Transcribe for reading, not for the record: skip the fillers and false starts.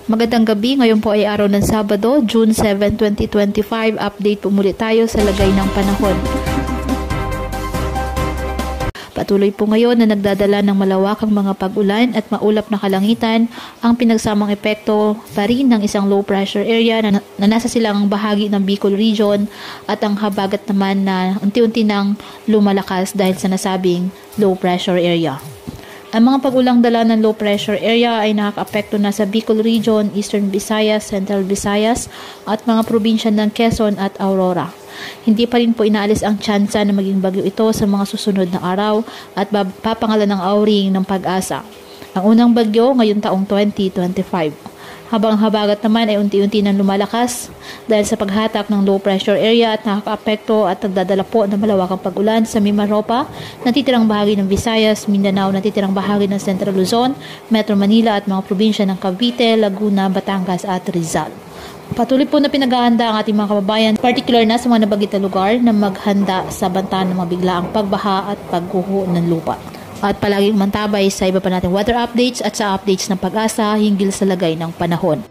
Magandang gabi, ngayon po ay araw ng Sabado, June 7, 2025. Update po muli tayo sa lagay ng panahon. Patuloy po ngayon na nagdadala ng malawakang mga pag-ulan at maulap na kalangitan ang pinagsamang epekto pa rin ng isang low pressure area na nasa silang bahagi ng Bicol region at ang habagat naman na unti-unti nang lumalakas dahil sa nasabing low pressure area. Ang mga pag-ulang dala ng low pressure area ay nakaka-apekto na sa Bicol Region, Eastern Visayas, Central Visayas at mga probinsya ng Quezon at Aurora. Hindi pa rin po inaalis ang tsansa na maging bagyo ito sa mga susunod na araw at papangalan ng auring ng Pag-asa. Ang unang bagyo ngayong taong 2025. Habang habagat naman ay unti-unti nang lumalakas dahil sa paghatak ng low pressure area at nakaka-apekto at nagdadala po ng malawakang pag-ulan sa Mimaropa, natitirang bahagi ng Visayas, Mindanao, natitirang bahagi ng Central Luzon, Metro Manila at mga probinsya ng Cavite, Laguna, Batangas at Rizal. Patuloy po na pinaghahanda ang ating mga kababayan, particular na sa mga nabagit na lugar na maghanda sa banta ng mabiglaang pagbaha at pagguho ng lupa. At palaging mantabay sa iba pa nating weather updates at sa updates ng Pag-asa hinggil sa lagay ng panahon.